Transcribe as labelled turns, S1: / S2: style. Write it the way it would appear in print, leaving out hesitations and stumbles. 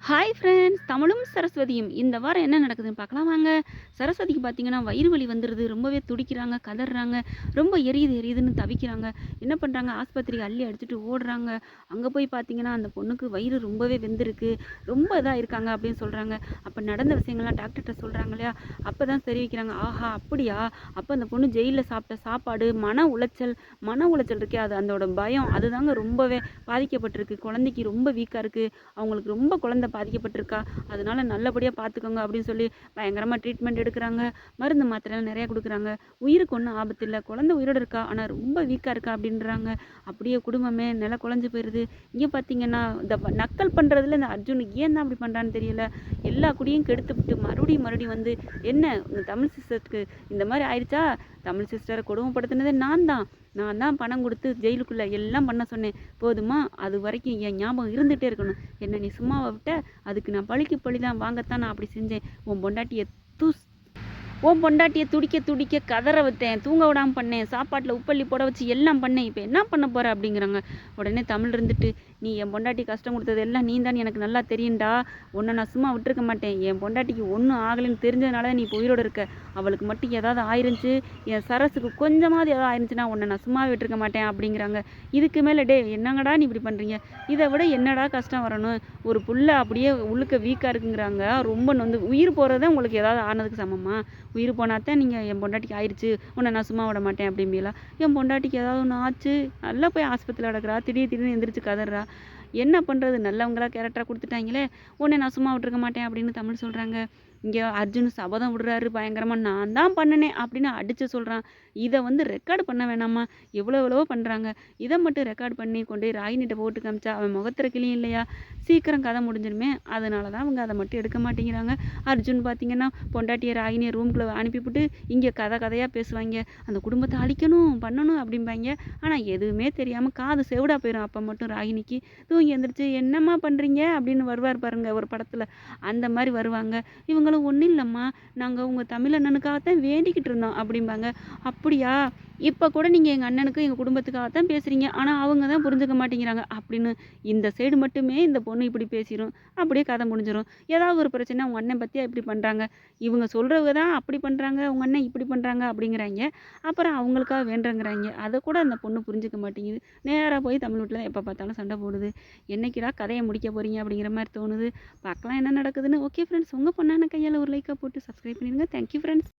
S1: Hi friends! தமிழும் சரஸ்வதியும் இந்த வாரம் என்ன நடக்குதுன்னு பார்க்கலாம் வாங்க. சரஸ்வதிக்கு பார்த்தீங்கன்னா, வயிறு வலி வந்துருது. ரொம்பவே துடிக்கிறாங்க, கதர்றாங்க. ரொம்ப எரியுதுன்னு தவிக்கிறாங்க. என்ன பண்ணுறாங்க, ஆஸ்பத்திரிக்கு அள்ளி அடிச்சுட்டு ஓடுறாங்க. அங்கே போய் பார்த்தீங்கன்னா, அந்த பொண்ணுக்கு வயிறு ரொம்பவே வெந்திருக்கு. ரொம்ப இதா இருக்காங்க அப்படின்னு சொல்கிறாங்க. அப்போ நடந்த விஷயங்கள்லாம் டாக்டர்கிட்ட சொல்கிறாங்க இல்லையா? அப்போ தான் தெரிவிக்கிறாங்க. ஆஹா! அப்படியா? அப்போ அந்த பொண்ணு ஜெயிலில் சாப்பிட்ட சாப்பாடு, மன உளைச்சல் இருக்கே, அது அதோட பயம் அதுதாங்க ரொம்பவே பாதிக்கப்பட்டிருக்கு. குழந்தைக்கு ரொம்ப வீக்கா இருக்கு. அவங்களுக்கு ரொம்ப குழந்தை பாதிக்கப்பட்டிருக்கா, அதனால நல்லபடியா பார்த்துக்கோங்க அப்படின்னு சொல்லி பயங்கரமா ட்ரீட்மெண்ட் எடுக்குறாங்க. மருந்து மாத்திரைலாம் நிறையா குடுக்குறாங்க. உயிருக்கு ஒண்ணும் ஆபத்து இல்ல. குழந்தை உயிரோட இருக்கா. ஆனா ரொம்ப வீக்கா இருக்கா அப்படின்றாங்க. அப்படியே குடும்பமே நில குழஞ்சு போயிருது. இங்க பார்த்தீங்கன்னா, இந்த நக்கல் பண்றதுல இந்த அர்ஜுன் ஏன் தான் அப்படி பண்றான்னு தெரியல. எல்லா குடியும் கெடுத்துப்புட்டு மறுபடியும் வந்து என்ன உங்க தமிழ் சிஸ்டருக்கு இந்த மாரி ஆயிடுச்சா? தமிழ் சிஸ்டர கொடுமைப்படுத்தினதே நான் தான் பணம் குடுத்து ஜெயிலுக்குள்ள எல்லாம் பண்ண சொன்னேன். போதுமா? அது வரைக்கும் என் ஞாபகம் இருந்துட்டே இருக்கணும். என்ன நீ சும்மாவா விட்ட? அதுக்கு நான் பழிக்கு பழி தான் வாங்கத்தான் நான் அப்படி செஞ்சேன். உன் பொண்டாட்டிய துடிக்க துடிக்க கதற வைத்தேன். தூங்க விடாம பண்ணேன். சாப்பாட்டுல உப்பள்ளி போட வச்சு எல்லாம் பண்ணேன். இப்ப என்ன பண்ண போற? அப்படிங்கிறாங்க. உடனே தமிழ் இருந்துட்டு, நீ என் பொண்டாட்டி கஷ்டம் கொடுத்தது எல்லாம் நீதான்னு எனக்கு நல்லா தெரியும்டா. உன்னை நான் சும்மா விட்டுருக்க மாட்டேன். என் பொண்டாட்டிக்கு ஒண்ணும் ஆகலைன்னு தெரிஞ்சதுனால தான் நீ இப்போ உயிரோட இருக்க. அவளுக்கு மட்டும் ஏதாவது ஆயிருந்துச்சு, என் சரஸுக்கு கொஞ்சமாவது ஏதாவது ஆயிருந்துச்சுன்னா உன்னை நான் சும்மாவே விட்டுருக்க மாட்டேன் அப்படிங்கிறாங்க. இதுக்கு மேல டேய் என்னங்கடா நீ இப்படி பண்றீங்க? இதை விட என்னடா கஷ்டம் வரணும்? ஒரு புள்ள அப்படியே உள்ளுக்க வீக்கா இருக்குங்கிறாங்க. ரொம்ப நொந்து உயிர் போறதே உங்களுக்கு ஏதாவது ஆனதுக்கு சமமா? உயிர் போனாத்தான் நீங்கள் என் பொண்டாட்டிக்கு ஆயிடுச்சு, உன்னை நான் சும்மா விட மாட்டேன் அப்படிம்பிங்களா? என் பொண்டாட்டிக்கு ஏதாவது ஒன்று ஆச்சு, நல்லா போய் ஆஸ்பத்திரியில் கிடக்குறா, திடீர்னு எந்திரிச்சு கதறா. என்ன பண்ணுறது, நல்லவங்களா கேரக்டராக கொடுத்துட்டாங்களே, உன்னை நான் சும்மா விட்டுருக்க மாட்டேன் அப்படின்னு தமிழ் சொல்கிறாங்க. இங்கே அர்ஜுன் சபதம் விடுறாரு பயங்கரமாக, நான் தான் பண்ணினேன் அப்படின்னு அடித்து சொல்கிறான். இதை ரெக்கார்டு பண்ண வேணாமா? எவ்வளவோ பண்ணுறாங்க. இதை மட்டும் ரெக்கார்டு பண்ணி கொண்டு போய் ராகினிட்ட போட்டு காமிச்சா அவன் முகத்திர கிளியும் இல்லையா? சீக்கிரம் கதை முடிஞ்சிருமே. அதனால தான் அவங்க அதை மட்டும் எடுக்க மாட்டேங்கிறாங்க. அர்ஜுன் பார்த்தீங்கன்னா பொண்டாட்டியை ராகினியை ரூம்குள்ளே அனுப்பிவிட்டு இங்கே கதையாக பேசுவாங்க. அந்த குடும்பத்தை அழிக்கணும் பண்ணணும் அப்படிம்பாங்க. ஆனால் எதுவுமே தெரியாமல் காது செவிடா போயிடும். அப்போ மட்டும் ராகினிக்கு தூங்கி எந்திரிச்சு என்னம்மா பண்ணுறீங்க அப்படின்னு வருவார் பாருங்க ஒரு படத்தில். அந்த மாதிரி வருவாங்க. இவங்களும் ஒன்றும் இல்லைம்மா, நாங்கள் உங்கள் தமிழ் அண்ணனுக்காகத்தான் வேண்டிக்கிட்டு இருந்தோம் அப்படிம்பாங்க. அப்படியா? இப்போ கூட நீங்கள் எங்கள் அண்ணனுக்கு எங்கள் குடும்பத்துக்காகத்தான் பேசுகிறீங்க, ஆனால் அவங்க தான் புரிஞ்சுக்க மாட்டேங்கிறாங்க அப்படின்னு இந்த சைடு மட்டுமே இந்த பொண்ணு இப்படி பேசிடும். அப்படியே கதை முடிஞ்சிடும். ஏதாவது ஒரு பிரச்சனை உங்கள் அண்ணன் பற்றியா இப்படி பண்ணுறாங்க, இவங்க சொல்கிறவங்க தான் அப்படி பண்ணுறாங்க, உங்கள் அண்ணன் இப்படி பண்ணுறாங்க அப்படிங்கிறாங்க. அப்புறம் அவங்களுக்காக வேண்டுங்கிறாங்க. அதை கூட அந்த பொண்ணு புரிஞ்சுக்க மாட்டேங்குது. நேராக போய் தமிழ் வீட்டில் தான் எப்போ பார்த்தாலும் சண்டை போடுது. என்னைக்குடா கதையை முடிக்க போகிறீங்க அப்படிங்கிற மாதிரி தோணுது. பார்க்கலாம் என்ன நடக்குதுன்னு. ஓகே ஃப்ரெண்ட்ஸ், உங்கள் பொண்ணான கையால் ஒரு லைக்காக போட்டு சப்ஸ்கிரைப் பண்ணிடுங்க. Thank you friends.